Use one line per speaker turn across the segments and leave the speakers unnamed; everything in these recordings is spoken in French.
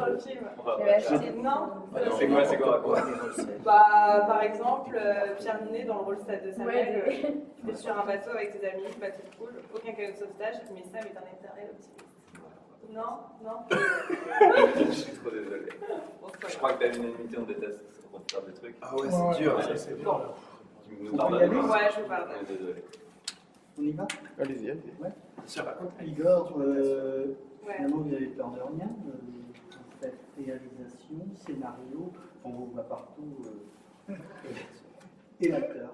dans le film. Non.
C'est quoi
Bah, par exemple, Pierre Ninet dans le rôle de Samuel, il est sur un bateau avec ses amis, bateau de cool, aucun cadeau de sauvetage, mais Sam est un éternel optimiste. Non.
Je suis trop désolé. Je crois que t'as l'unanimité, on déteste pour faire des trucs.
Ah ouais, c'est dur.
Ça, c'est
bon.
Tu nous pardonnes.
Ouais, je vous pardonne.
Désolé.
On y va?
Allez-y.
Ouais. Igor, finalement, vous avez peur de rien. Vous faites réalisation, scénario, on vous voit partout. Et l'acteur.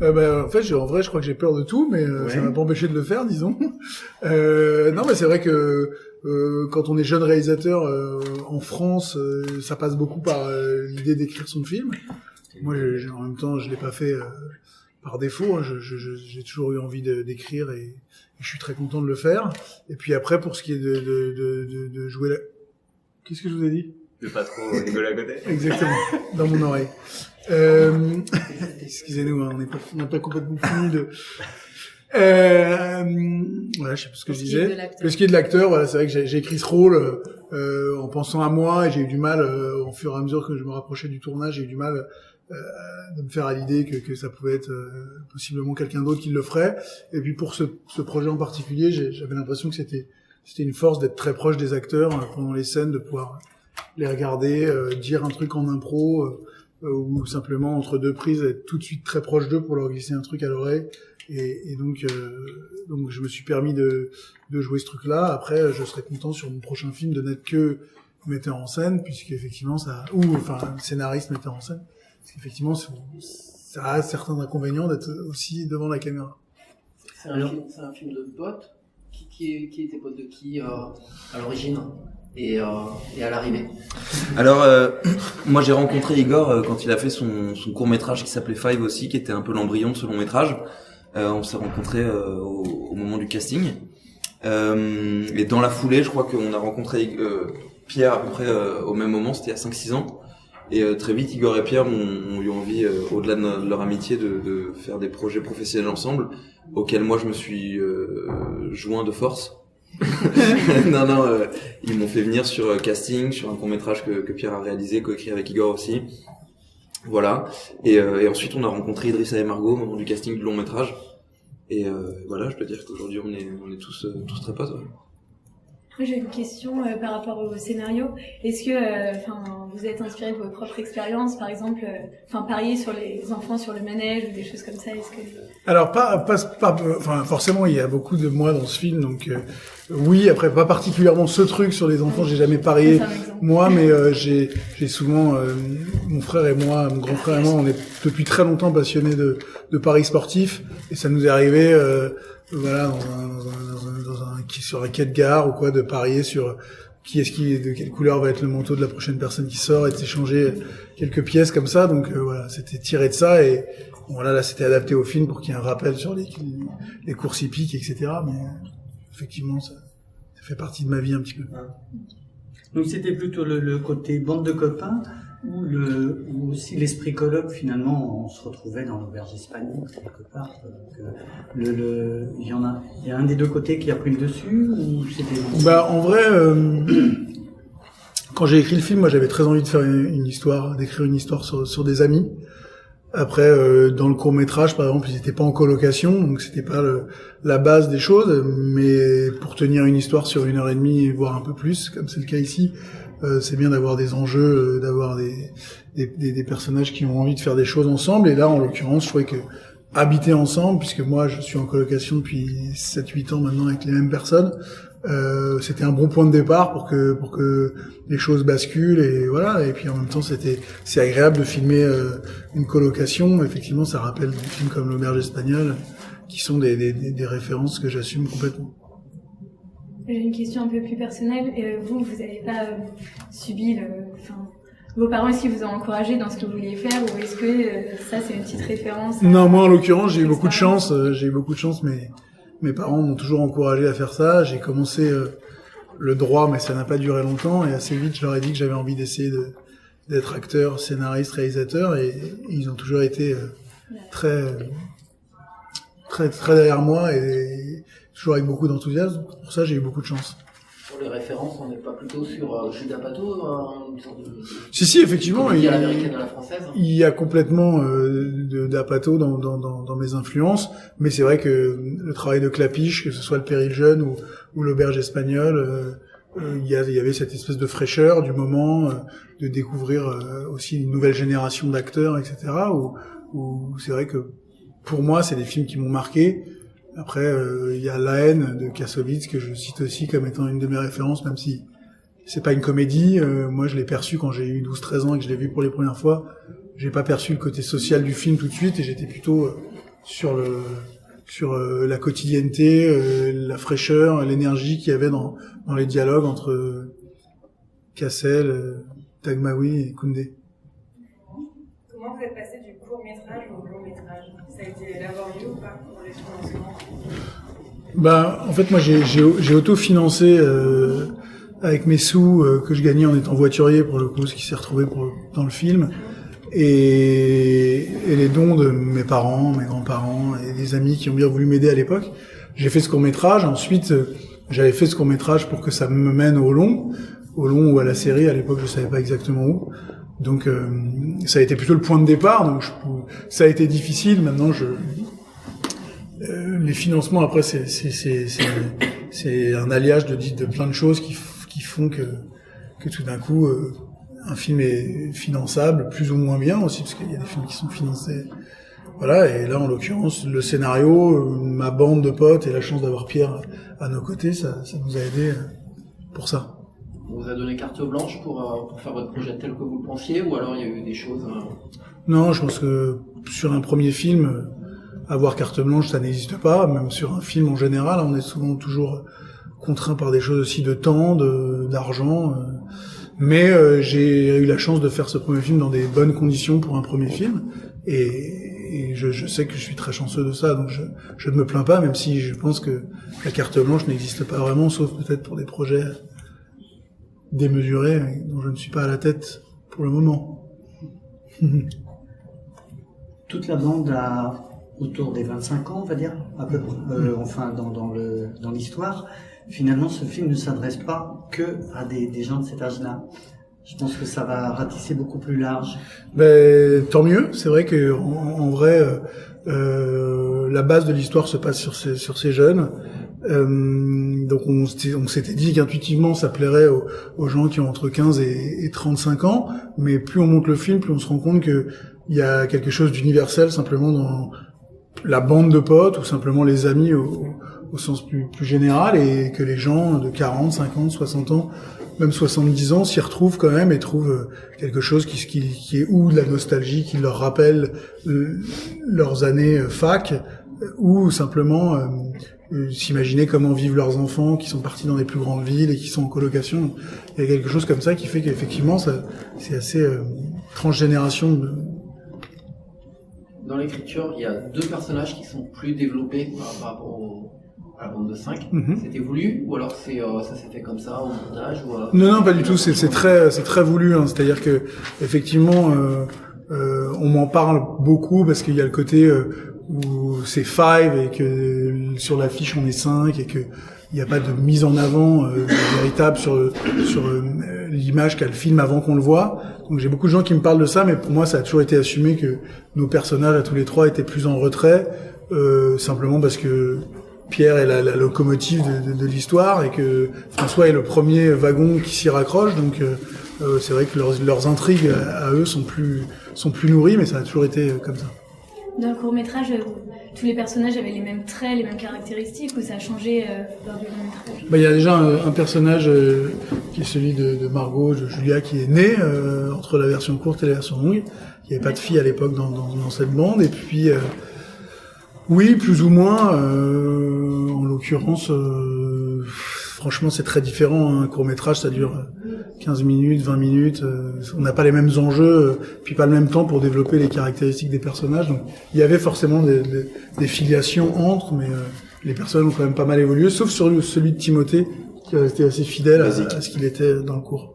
En fait, en vrai, je crois que j'ai peur de tout, mais ça m'a pas empêché de le faire, disons. Non, mais c'est vrai que quand on est jeune réalisateur en France, ça passe beaucoup par l'idée d'écrire son film. Moi, en même temps, je l'ai pas fait par défaut. Hein. J'ai toujours eu envie d'écrire et je suis très content de le faire. Et puis après, pour ce qui est de jouer la... Qu'est-ce que je vous ai dit?
De pas trop rigoler à côté.
Exactement, dans mon oreille. Excusez-nous, hein, on n'a pas complètement fini de... Voilà, je sais pas ce que je disais. Ce qui est de l'acteur, voilà, c'est vrai que j'ai écrit ce rôle en pensant à moi et j'ai eu du mal, au fur et à mesure que je me rapprochais du tournage, j'ai eu du mal de me faire à l'idée que ça pouvait être possiblement quelqu'un d'autre qui le ferait. Et puis pour ce projet en particulier, j'avais l'impression que c'était une force d'être très proche des acteurs pendant les scènes, de pouvoir les regarder, dire un truc en impro ou simplement entre deux prises être tout de suite très proche d'eux pour leur glisser un truc à l'oreille. Et donc je me suis permis de jouer ce truc-là. Après, je serais content sur mon prochain film de n'être que metteur en scène, puisqu'effectivement scénariste metteur en scène, parce qu'effectivement ça a certains inconvénients d'être aussi devant la caméra.
C'est un film de potes. Qui était pote de qui à l'origine et à l'arrivée?
Alors, moi j'ai rencontré Igor quand il a fait son court-métrage qui s'appelait Five aussi, qui était un peu l'embryon de ce long-métrage. On s'est rencontrés au moment du casting. Et dans la foulée, je crois qu'on a rencontré Pierre à peu près au même moment, c'était il y a 5-6 ans. Et très vite, Igor et Pierre ont eu envie, au-delà de leur amitié, de faire des projets professionnels ensemble, auxquels moi je me suis joint de force. Ils m'ont fait venir sur casting, sur un court-métrage que Pierre a réalisé, coécrit avec Igor aussi. Voilà. Et ensuite, on a rencontré Idrissa et Margot au moment du casting du long-métrage. Et voilà, je peux dire qu'aujourd'hui, on est tous très potes. Ouais.
J'ai une question par rapport au scénario. Est-ce que vous êtes inspiré de vos propres expériences, par exemple, parier sur les enfants sur le manège ou des choses comme ça?
Alors forcément, il y a beaucoup de moi dans ce film, donc oui. Après, pas particulièrement ce truc sur les enfants. J'ai jamais parié moi, mais j'ai souvent mon frère et moi, mon grand frère et moi, on est depuis très longtemps passionnés de paris sportifs, et ça nous est arrivé. Voilà, sur un quai de gare ou quoi, de parier sur de quelle couleur va être le manteau de la prochaine personne qui sort, et de s'échanger quelques pièces comme ça. Donc voilà, c'était tiré de ça, et voilà, là c'était adapté au film pour qu'il y ait un rappel sur les courses hippiques, etc. Mais effectivement, ça fait partie de ma vie un petit peu.
Donc c'était plutôt le côté bande de copains, ou aussi l'esprit colloque, finalement, on se retrouvait dans l'auberge espagnole quelque part. Il y a un des deux côtés qui a pris le dessus, ou c'était...
En vrai, quand j'ai écrit le film, moi j'avais très envie de faire d'écrire une histoire sur des amis. Après, dans le court-métrage, par exemple, ils étaient pas en colocation, donc c'était pas la base des choses, mais pour tenir une histoire sur 1h30, voire un peu plus, comme c'est le cas ici, c'est bien d'avoir des enjeux, d'avoir des personnages qui ont envie de faire des choses ensemble. Et là, en l'occurrence, je trouvais que habiter ensemble, puisque moi, je suis en colocation depuis 7-8 ans maintenant avec les mêmes personnes, c'était un bon point de départ pour que les choses basculent, et voilà. Et puis en même temps, c'est agréable de filmer une colocation. Effectivement, ça rappelle des films comme l'auberge espagnole, qui sont des références que j'assume complètement.
J'ai une question un peu plus personnelle. Vous n'avez pas subi vos parents, est-ce qu'ils vous ont encouragé dans ce que vous vouliez faire, ou est-ce que ça c'est une petite référence?
Non, moi en l'occurrence, j'ai eu beaucoup de chance. Mais mes parents m'ont toujours encouragé à faire ça. J'ai commencé le droit, mais ça n'a pas duré longtemps, et assez vite je leur ai dit que j'avais envie d'essayer d'être acteur, scénariste, réalisateur, et ils ont toujours été très très très derrière moi, et toujours avec beaucoup d'enthousiasme. Pour ça, j'ai eu beaucoup de chance.
Pour les références, on n'est pas plutôt sur Judas Pato, une sorte de...
Si, effectivement.
Il y a l'américaine et la française.
Il y a complètement d'Apato dans mes influences, mais c'est vrai que le travail de Clapiche, que ce soit le Péril jeune ou l'Auberge espagnole, il y avait cette espèce de fraîcheur du moment, de découvrir aussi une nouvelle génération d'acteurs, etc. Où c'est vrai que pour moi, c'est des films qui m'ont marqué. Après, il y a La haine de Kassovitz que je cite aussi comme étant une de mes références, même si c'est pas une comédie. Moi, je l'ai perçu quand j'ai eu 12-13 ans et que je l'ai vu pour les premières fois. J'ai pas perçu le côté social du film tout de suite et j'étais plutôt sur la quotidienneté, la fraîcheur, l'énergie qu'il y avait dans les dialogues entre Cassel, Tagmaoui et Koundé.
Comment vous êtes passé du court-métrage au long-métrage? Ça a été laborieux ou pas pour les financements?
En fait, moi, j'ai auto-financé avec mes sous que je gagnais en étant voiturier, pour le coup, ce qui s'est retrouvé dans le film, et les dons de mes parents, mes grands-parents et des amis qui ont bien voulu m'aider à l'époque. J'ai fait ce court-métrage. Ensuite, j'avais fait ce court-métrage pour que ça me mène au long ou à la série. À l'époque, je savais pas exactement où. Donc, ça a été plutôt le point de départ. Donc, ça a été difficile. Maintenant, les financements, après, c'est un alliage de plein de choses qui font que tout d'un coup, un film est finançable, plus ou moins bien aussi, parce qu'il y a des films qui sont financés. Voilà, et là, en l'occurrence, le scénario, ma bande de potes et la chance d'avoir Pierre à nos côtés, ça nous a aidés pour ça.
On vous a donné carte blanche pour faire votre projet tel que vous le pensiez, ou alors il y a eu des choses...
Non, je pense que sur un premier film, avoir carte blanche, ça n'existe pas. Même sur un film en général, on est souvent toujours contraint par des choses aussi de temps, d'argent. Mais j'ai eu la chance de faire ce premier film dans des bonnes conditions pour un premier film. Et je sais que je suis très chanceux de ça, donc je ne me plains pas, même si je pense que la carte blanche n'existe pas vraiment, sauf peut-être pour des projets démesurés dont je ne suis pas à la tête pour le moment.
Toute la bande a autour des 25 ans, on va dire, à peu près, enfin dans l'histoire. Finalement, ce film ne s'adresse pas que à des gens de cet âge-là. Je pense que ça va ratisser beaucoup plus large.
Tant mieux. C'est vrai que en vrai, la base de l'histoire se passe sur ces jeunes. Donc on s'était dit qu'intuitivement ça plairait aux gens qui ont entre 15 et 35 ans. Mais plus on monte le film, plus on se rend compte que il y a quelque chose d'universel simplement dans la bande de potes ou simplement les amis au sens plus général, et que les gens de 40, 50, 60 ans, même 70 ans s'y retrouvent quand même et trouvent quelque chose qui est ou de la nostalgie, qui leur rappelle leurs années fac, ou simplement s'imaginer comment vivent leurs enfants qui sont partis dans les plus grandes villes et qui sont en colocation. Il y a quelque chose comme ça qui fait qu'effectivement c'est assez transgénération.
Dans l'écriture, il y a deux personnages qui sont plus développés par rapport à la bande de 5. C'était voulu, ou alors ça s'est fait comme ça au montage
Non, pas du tout. C'est très voulu. Hein. C'est-à-dire que effectivement, on m'en parle beaucoup parce qu'il y a le côté où c'est 5 et que sur l'affiche on est 5 et que il n'y a pas de mise en avant véritable sur l'image qu'a le film avant qu'on le voit. Donc j'ai beaucoup de gens qui me parlent de ça, mais pour moi ça a toujours été assumé que nos personnages à tous les trois étaient plus en retrait, simplement parce que Pierre est la locomotive de l'histoire et que François est le premier wagon qui s'y raccroche. Donc c'est vrai que leurs intrigues à eux sont plus nourries, mais ça a toujours été comme ça.
Dans le court-métrage, tous les personnages avaient les mêmes traits, les mêmes caractéristiques, ou ça a changé lors du long-métrage?
Il y a déjà un personnage qui est celui de Margot, de Julia, qui est né entre la version courte et la version longue. Il n'y avait pas de fille à l'époque dans cette bande. Et puis, oui, plus ou moins. En l'occurrence, franchement, c'est très différent. Un court-métrage, ça dure 15 minutes, 20 minutes. On n'a pas les mêmes enjeux, puis pas le même temps pour développer les caractéristiques des personnages. Donc, il y avait forcément des filiations entre, mais les personnes ont quand même pas mal évolué, sauf sur celui de Timothée, qui est resté assez fidèle à ce qu'il était dans le cours.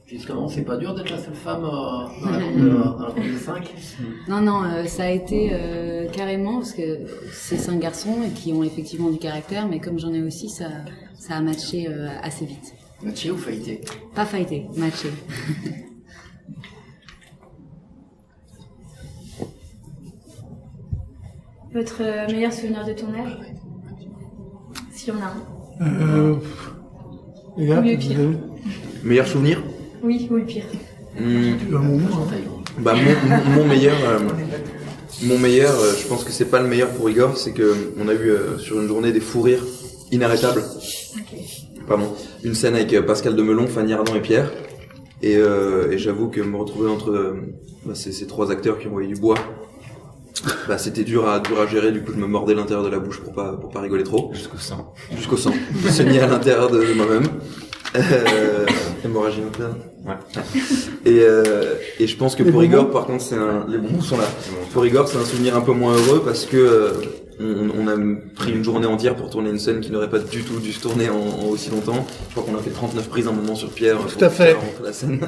Justement, c'est pas dur d'être la seule femme dans la bande de 5?
Non, ça a été carrément, parce que c'est 5 garçons et qui ont effectivement du caractère, mais comme j'en ai aussi, ça a matché assez vite.
Matché ou faillité?
Pas faillité, matché.
Votre meilleur souvenir de tournage? S'il y en a un.
Les gars,
Ou le pire.
Meilleur souvenir?
Oui, ou le pire.
Bah mon meilleur, je pense que c'est pas le meilleur pour Igor, c'est que on a eu sur une journée des fous rires inarrêtables.
Okay.
Pardon, une scène avec Pascal Demelon, Fanny Ardant et Pierre, et j'avoue que me retrouver entre ces trois acteurs qui ont envoyé du bois, c'était dur à gérer. Du coup, je me mordais l'intérieur de la bouche pour pas rigoler trop.
Jusqu'au sang.
Je saignais à l'intérieur de moi-même. Hémorragie nucléaire. Ouais. Et je pense que pour Igor, par contre, les bonbons sont là. Pour Igor, c'est un souvenir un peu moins heureux parce que on a pris une journée entière pour tourner une scène qui n'aurait pas du tout dû se tourner en aussi longtemps. Je crois qu'on a fait 39 prises un moment sur Pierre.
Tout à fait.
Pour la scène.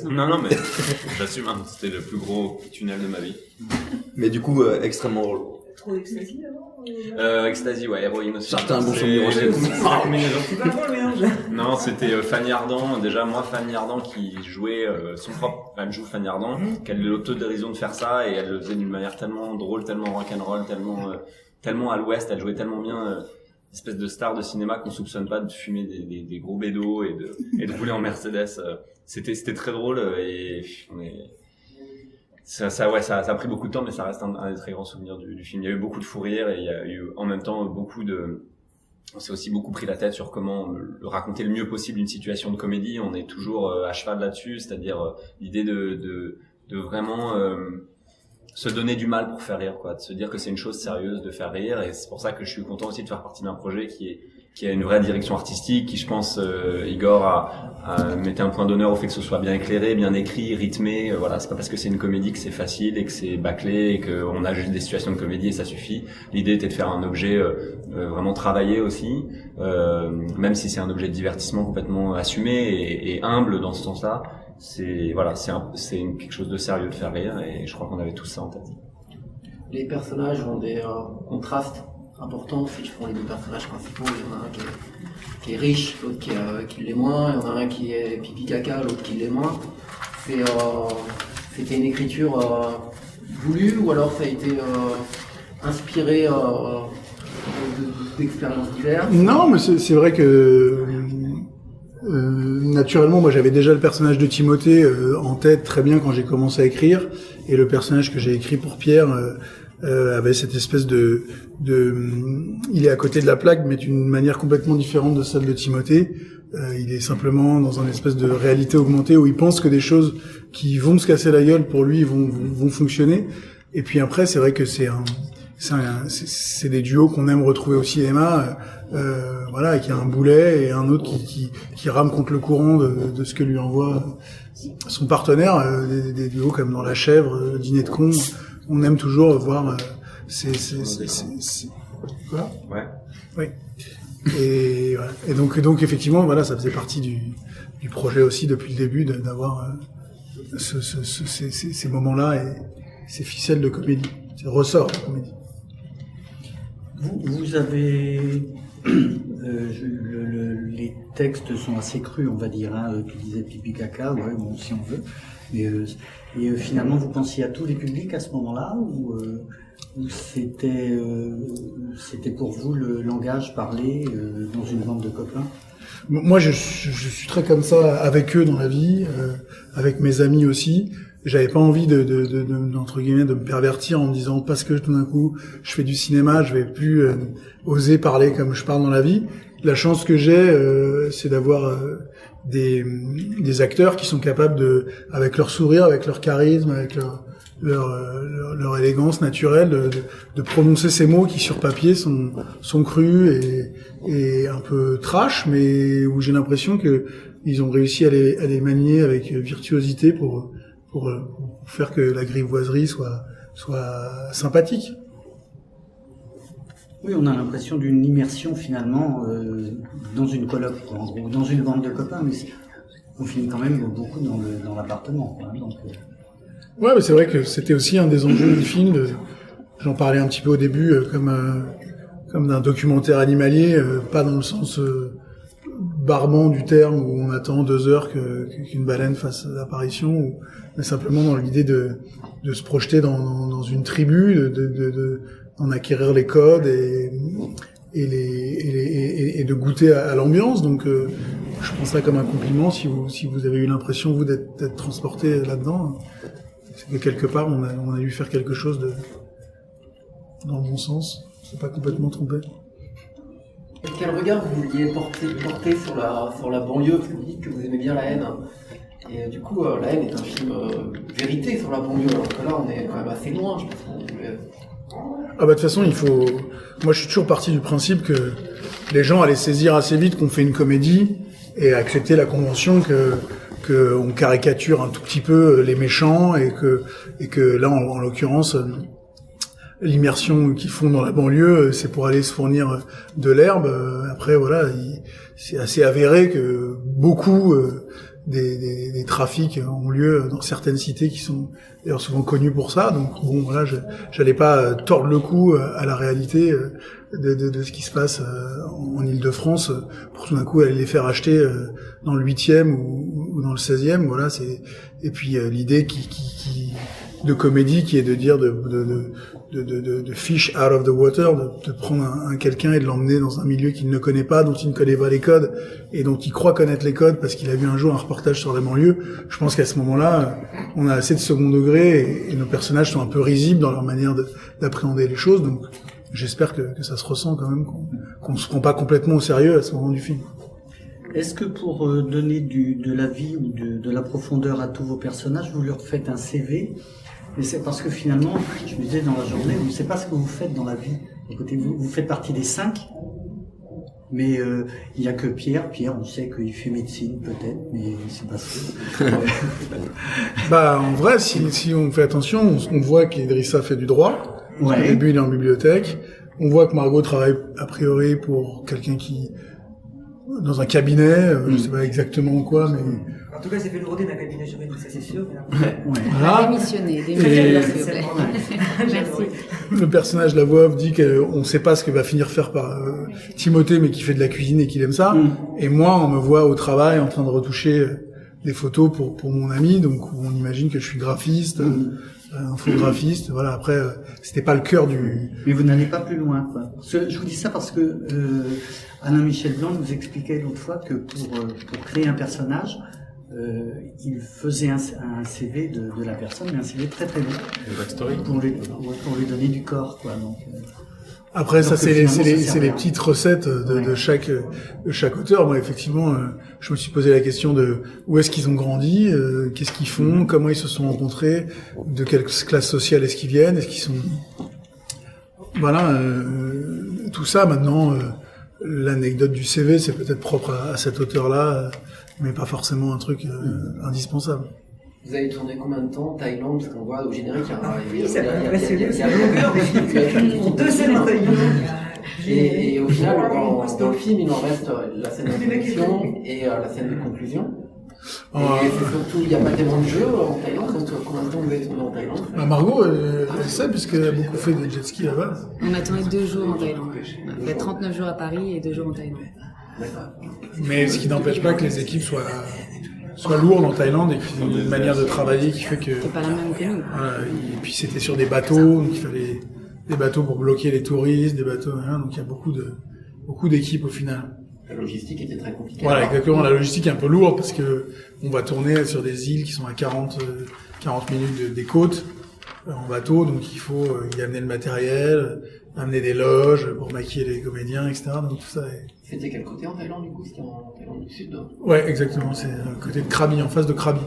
Non, mais j'assume, hein, c'était le plus gros tunnel de ma vie.
Mais du coup, extrêmement drôle.
Trop d'ecstasy avant
Ecstasy, ouais, héroïne aussi.
Certains bons souvenirs aussi.
Non, c'était Fanny Ardant. Déjà, moi, Fanny Ardant qui jouait son propre. Elle joue Fanny Ardant, qu'elle a l'autodérision de faire ça, et elle le faisait d'une manière tellement drôle, tellement rock'n'roll, tellement à l'ouest. Elle jouait tellement bien, espèce de star de cinéma qu'on soupçonne pas de fumer des gros bédos et de rouler en Mercedes. C'était très drôle et ça a pris beaucoup de temps, mais ça reste un des très grands souvenirs du film. Il y a eu beaucoup de fou rire et il y a eu en même temps on s'est aussi beaucoup pris la tête sur comment raconter le mieux possible une situation de comédie. On est toujours à cheval là-dessus, c'est-à-dire l'idée de vraiment se donner du mal pour faire rire, quoi, de se dire que c'est une chose sérieuse de faire rire, et c'est pour ça que je suis content aussi de faire partie d'un projet qui a une vraie direction artistique, qui, je pense, Igor a mettait un point d'honneur au fait que ce soit bien éclairé, bien écrit, rythmé. Voilà, c'est pas parce que c'est une comédie que c'est facile et que c'est bâclé et qu'on a juste des situations de comédie et ça suffit. L'idée était de faire un objet vraiment travaillé aussi, même si c'est un objet de divertissement complètement assumé et humble dans ce sens-là. C'est quelque chose de sérieux de faire rire, et je crois qu'on avait tous ça en tête.
Les personnages ont des contrastes importants. Si je prends les deux personnages principaux, il y en a un qui est riche, l'autre qui l'est moins, il y en a un qui est pipi caca, l'autre qui l'est moins. C'était une écriture voulue, ou alors ça a été inspiré d'expériences diverses?
Non, mais c'est vrai que naturellement, moi j'avais déjà le personnage de Timothée en tête très bien quand j'ai commencé à écrire, et le personnage que j'ai écrit pour Pierre avait cette espèce il est à côté de la plaque, mais d'une manière complètement différente de celle de Timothée. Il est simplement dans une espèce de réalité augmentée où il pense que des choses qui vont se casser la gueule pour lui vont fonctionner. Et puis après, c'est vrai que c'est des duos qu'on aime retrouver au cinéma, voilà, qui a un boulet et un autre qui rame contre le courant de ce que lui envoie son partenaire, des duos comme dans La Chèvre, Dîner de con. On aime toujours voir quoi?
Ouais.
Oui. Et voilà. Et donc effectivement, voilà, ça faisait partie du projet aussi depuis le début d'avoir ces moments-là et ces ficelles de comédie, ces ressorts de comédie.
Vous avez les textes sont assez crus, on va dire. Hein, tu disais pipi caca, ouais, bon, si on veut. Et finalement, vous pensiez à tous les publics à ce moment-là, ou c'était pour vous le langage parlé dans une bande de copains?
Moi, je suis très comme ça avec eux dans la vie, avec mes amis aussi. J'avais pas envie entre guillemets de me pervertir en me disant parce que tout d'un coup je fais du cinéma, je vais plus oser parler comme je parle dans la vie. La chance que j'ai, c'est d'avoir des acteurs qui sont capables avec leur sourire, avec leur charisme, avec leur élégance naturelle, de prononcer ces mots qui sur papier sont crus et un peu trash, mais où j'ai l'impression que ils ont réussi à les manier avec virtuosité pour faire que la grivoiserie soit sympathique.
Oui, on a l'impression d'une immersion finalement dans une coloc, en gros, dans une bande de copains, mais on finit quand même beaucoup dans l'appartement.
Ouais, mais c'est vrai que c'était aussi un des enjeux du film. J'en parlais un petit peu au début comme d'un documentaire animalier, pas dans le sens barbant du terme où on attend 2 heures qu'une baleine fasse l'apparition, mais simplement dans l'idée de se projeter dans une tribu, d'en acquérir les codes et de goûter à l'ambiance. Donc je prends ça comme un compliment si vous avez eu l'impression vous d'être transporté là-dedans, c'est que quelque part on a dû faire quelque chose dans le bon sens, c'est pas complètement trompé.
Quel regard vous vouliez porter sur la banlieue, parce que vous dites que vous aimez bien La Haine, et du coup La Haine est un film vérité sur la banlieue, alors que là on est quand même assez loin, je pense qu'on voulait...
Ah bah de toute façon moi je suis toujours parti du principe que les gens allaient saisir assez vite qu'on fait une comédie et accepter la convention que on caricature un tout petit peu les méchants et que là en l'occurrence l'immersion qu'ils font dans la banlieue, c'est pour aller se fournir de l'herbe. Après, voilà, c'est assez avéré que beaucoup des trafics ont lieu dans certaines cités qui sont d'ailleurs souvent connues pour ça. Donc bon, voilà, j'allais pas tordre le cou à la réalité de ce qui se passe en Île-de-France pour tout d'un coup aller les faire acheter dans le 8e ou dans le 16e. Voilà, et puis l'idée de comédie qui est de dire de fish out of the water, de prendre un quelqu'un et de l'emmener dans un milieu qu'il ne connaît pas, dont il ne connaît pas les codes et dont il croit connaître les codes parce qu'il a vu un jour un reportage sur la banlieue. Je pense qu'à ce moment-là, on a assez de second degré et nos personnages sont un peu risibles dans leur manière d'appréhender les choses. Donc j'espère que ça se ressent quand même, qu'on se prend pas complètement au sérieux à ce moment du film.
Est-ce que pour donner de la vie ou de la profondeur à tous vos personnages, vous leur faites un CV? Mais c'est parce que finalement, je me disais dans la journée, on ne sait pas ce que vous faites dans la vie. Écoutez, vous faites partie des 5, mais il n'y a que Pierre. Pierre, on sait qu'il fait médecine peut-être, mais c'est pas sûr.
Bah en vrai, si on fait attention, on voit qu'Idrissa fait du droit.
Ouais.
Au début, il est en bibliothèque. On voit que Margot travaille a priori pour quelqu'un qui dans un cabinet, je sais pas exactement quoi, mais
en tout cas, c'est fait le rodé d'un cabinet juridique, ça c'est sûr.
voilà.
Démissionner, s'il vous plaît. Merci.
Le personnage, la voix off, dit qu'on ne sait pas ce que va finir faire par Timothée, mais qui fait de la cuisine et qu'il aime ça. Et moi, on me voit au travail en train de retoucher des photos pour mon ami, donc on imagine que je suis graphiste, infographiste. Voilà. Après, c'était pas le cœur du.
Mais vous n'allez pas plus loin, quoi. Je vous dis ça parce que Alain-Michel Blanc nous expliquait l'autre fois que pour créer un personnage, il faisait un CV de la personne, mais un CV très très long pour lui donner du corps, quoi. Donc,
après, ça c'est les petites recettes de chaque auteur. Moi, effectivement, je me suis posé la question de où est-ce qu'ils ont grandi, qu'est-ce qu'ils font, comment ils se sont rencontrés, de quelle classe sociale est-ce qu'ils viennent, est-ce qu'ils sont, voilà, tout ça. Maintenant, l'anecdote du CV, c'est peut-être propre à cet auteur-là, mais pas forcément un truc indispensable.
Vous avez tourné combien de temps en Thaïlande? Parce qu'on voit au générique, il y a
longueur, mais 2 scènes en Thaïlande.
Et au final, dans le film, il en reste la scène d'introduction et la scène de conclusion. Et c'est surtout, il n'y a pas tellement de jeux en Thaïlande. Donc, combien de temps vous avez tourné en Thaïlande?
Margot, elle sait, puisqu'elle a beaucoup fait de jet ski là-bas.
On a tourné 2 jours en Thaïlande. On a fait 39 jours à Paris et 2 jours en Thaïlande.
Mais ce qui n'empêche pas que les équipes soient lourdes en Thaïlande et qu'ils ont une manière de travailler qui fait que.
C'est pas la même que nous.
Voilà, et puis c'était sur des bateaux, donc il fallait des bateaux pour bloquer les touristes, des bateaux, donc il y a beaucoup d'équipes au final.
La logistique était très compliquée.
Voilà, exactement. La logistique est un peu lourde parce que on va tourner sur des îles qui sont à 40 minutes des côtes en bateau, donc il faut y amener le matériel, amener des loges pour maquiller les comédiens, etc. Donc tout ça est...
C'était quel côté en Thaïlande du coup? C'était en Thaïlande du Sud?
Ouais, exactement. C'est à côté de Krabi, en face de Krabi.